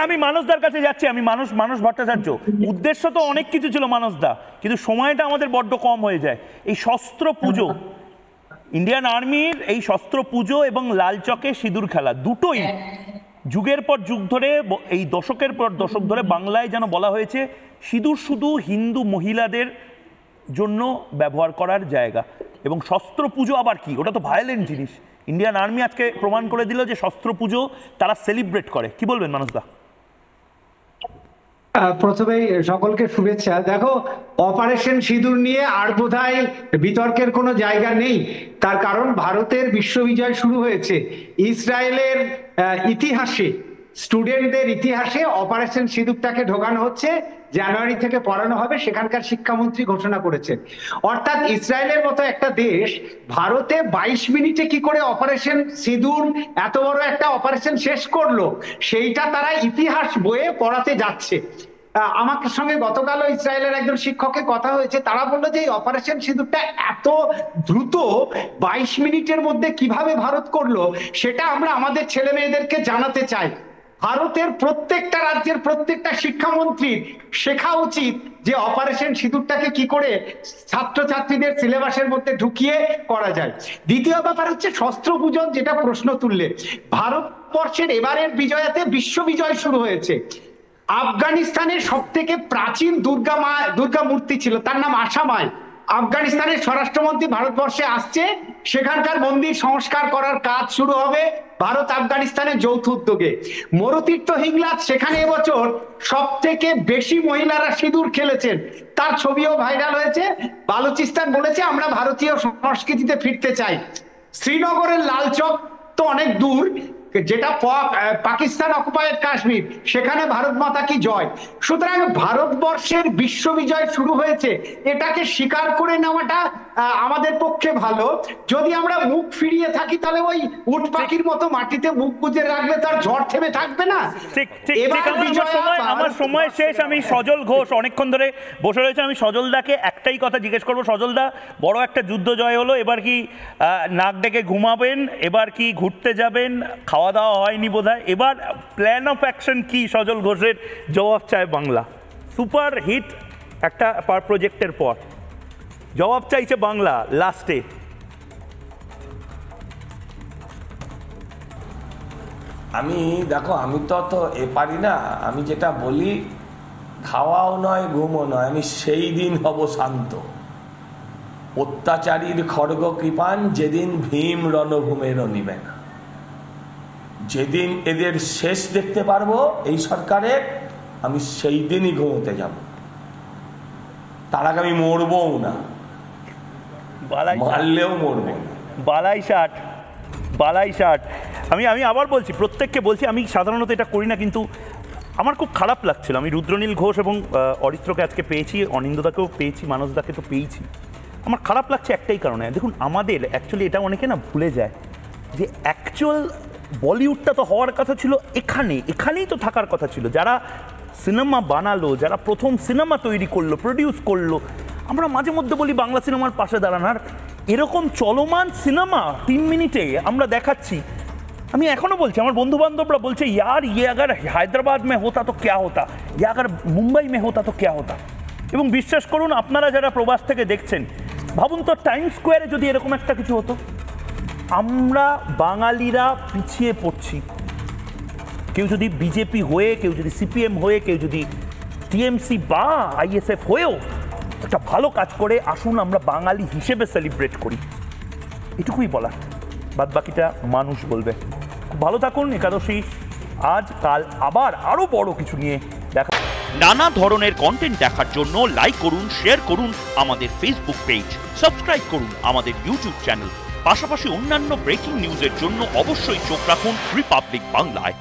আমি মানসদার কাছে যাচ্ছি। আমি মানস ভট্টাচার্য, উদ্দেশ্য তো অনেক কিছু ছিল মানসদা, কিন্তু সময়টা আমাদের বড্ড কম হয়ে যায়। এই শস্ত্র পুজো, ইন্ডিয়ান আর্মির এই শস্ত্র পুজো এবং লাল চকে সিঁদুর খেলা, দুটোই যুগের পর যুগ ধরে, এই দশকের পর দশক ধরে বাংলায় যেন বলা হয়েছে সিঁদুর শুধু হিন্দু মহিলাদের জন্য ব্যবহার করার জায়গা। এবং শস্ত্র পুজো আবার কি, ওটা তো ভায়োলেন্ট জিনিস। ইন্ডিয়ান আর্মি আজকে প্রমাণ করে দিল যে শস্ত্র পুজো তারা সেলিব্রেট করে। কি বলবেন মানসদা? প্রথমেই সকলকে শুভেচ্ছা। দেখো, অপারেশন সিঁদুর নিয়ে আর বোধহয় বিতর্কের কোনো জায়গা নেই। তার কারণ ভারতের বিশ্ববিজয় শুরু হয়েছে। ইসরায়েলের ইতিহাসে, স্টুডেন্টদের ইতিহাসে অপারেশন সিঁদুরটাকে ঢোকানো হচ্ছে, জানুয়ারি থেকে পড়ানো হবে, সেখানকার শিক্ষামন্ত্রী ঘোষণা করেছেন। অর্থাৎ ইসরায়েলের মতো একটা দেশ ভারতে 22 মিনিটে কি করে অপারেশন সিঁদুর এত বড় একটা অপারেশন শেষ করলো, সেইটা তারা ইতিহাস বইয়ে পড়াতে যাচ্ছে। আমার সঙ্গে গতকালও ইসরায়েলের একজন শিক্ষকের কথা হয়েছে, তারা বললো যে এই অপারেশন সিঁদুরটা এত দ্রুত 22 মিনিটের মধ্যে কিভাবে ভারত করলো, সেটা আমরা আমাদের ছেলে মেয়েদেরকে জানাতে চাই। ভারতের প্রত্যেকটা রাজ্যের প্রত্যেকটা শিক্ষামন্ত্রীর শেখা উচিত যে অপারেশন সিঁদুরটাকে কি করে ছাত্রছাত্রীদের সিলেবাসের মধ্যে ঢুকিয়ে করা যায়। দ্বিতীয় ব্যাপার হচ্ছে শস্ত্র পূজন, যেটা প্রশ্ন তুললে। ভারতবর্ষের এবারের বিজয়াতে বিশ্ব বিজয় শুরু হয়েছে। আফগানিস্তানের সব থেকে প্রাচীন দুর্গা মূর্তি ছিল, তার নাম আশামায়। আফগানিস্তানের স্বরাষ্ট্রমন্ত্রী ভারতবর্ষে আসছে, সেখানকার মন্দির সংস্কার করার কাজ শুরু হবে ভারত আফগানিস্তানের যৌথ উদ্যোগে। মরুতীর্থ হিংলাজ, সেখানে এবছর সব থেকে বেশি মহিলারা সিঁদুর খেলেছেন, তার ছবিও ভাইরাল হয়েছে। বালুচিস্তান বলেছে আমরা ভারতীয় সংস্কৃতিতে ফিরতে চাই। শ্রীনগরের লাল চক তো অনেক দূর, যেটা পাকিস্তান অকুপায়েড কাশ্মীর, সেখানে ভারত মাতা কি জয়। সুতরাং ভারতবর্ষের বিশ্ববিজয় শুরু হয়েছে, এটাকে স্বীকার করে নেওয়াটা আমাদের পক্ষে ভালো। যদি আমরা মুখ ফিরিয়ে থাকি, তাহলে ওই উট পাখির মতো মাটিতে মুখ গুজে রাখলে তার ঝড় থেমে থাকবে না। আমার সময় শেষ। আমি সজল ঘোষ অনেকক্ষণ ধরে বসে রয়েছে, আমি সজলদাকে একটাই কথা জিজ্ঞেস করবো। সজলদা, বড় একটা যুদ্ধ জয় হলো, এবার কি নাক ডেকে ঘুমাবেন? এবার কি ঘুরতে যাবেন? খাওয়া দাওয়া হয়নি বোধহয়। এবার প্ল্যান অফ অ্যাকশন কি সজল ঘোষের জবাব চায় বাংলা? সুপার হিট একটা প্রজেক্টের পর জবাব চাইছে বাংলা লাস্টে। দেখো, আমি তো এ পারি না। আমি যেটা বলি, খাওয়াও নয় ঘুমও নয়, আমি সেই দিন হব শান্ত। অত্যাচারীর খড়গ কৃপান যেদিন ভীম রণভূমেরও নিবে না। যেদিন এদের শেষ দেখতে পারবো এই সরকারের, আমি সেই দিনই ঘুমোতে যাব। তার আগে আমি মরবও না, মারলেও মরবো না। বালাই ষাট। আমি আবার বলছি, প্রত্যেককে বলছি, আমি সাধারণত এটা করি না, কিন্তু আমার খুব খারাপ লাগছিল। আমি রুদ্রনীল ঘোষ এবং অরিত্রকে আজকে পেয়েছি, অনিন্দদাকেও পেয়েছি, মানসদাকে তো পেয়েছি। আমার খারাপ লাগছে একটাই কারণে, দেখুন আমাদের অ্যাকচুয়ালি এটা অনেকে না ভুলে যায় যে অ্যাকচুয়াল বলিউডটা তো হওয়ার কথা ছিল এখানেই তো থাকার কথা ছিল। যারা সিনেমা বানালো, যারা প্রথম সিনেমা তৈরি করলো, প্রডিউস করলো, আমরা মাঝে মধ্যে বলি বাংলা সিনেমার পাশে দাঁড়ানোর। এরকম চলমান সিনেমা 3 মিনিটে আমরা দেখাচ্ছি। আমি এখনো বলছি, আমার বন্ধু বান্ধবরা বলছে ইয়ার ইয়ে আগার হায়দ্রাবাদ মে হোতা তো ক্যা হোতা, ইয়ে আগার মুম্বাই মে হোতা তো ক্যা হোতা। এবং বিশ্বাস করুন, আপনারা যারা প্রবাস থেকে দেখছেন, ভাবুন তো টাইমস স্কোয়ারে যদি এরকম একটা কিছু হতো। আমরা বাঙালিরা পিছিয়ে পড়ছি। কেউ যদি বিজেপি হয়ে, কেউ যদি সিপিএম হয়ে, কেউ যদি টিএমসি বা আইএসএফ হয়েও একটা ভালো কাজ করে, আসুন আমরা বাঙালি হিসেবে সেলিব্রেট করি, এটুকুই বলা। বাদ বাকিটা মানুষ বলবে। খুব ভালো থাকুন। একাদশী আজ, কাল আবার আরো বড় কিছু নিয়ে দেখা। নানা ধরনের কন্টেন্ট দেখার জন্য লাইক করুন, শেয়ার করুন আমাদের ফেসবুক পেজ, সাবস্ক্রাইব করুন আমাদের ইউটিউব চ্যানেল। পাশাপাশি অন্যান্য ব্রেকিং নিউজের জন্য অবশ্যই চোখ রাখুন রিপাবলিক বাংলায়।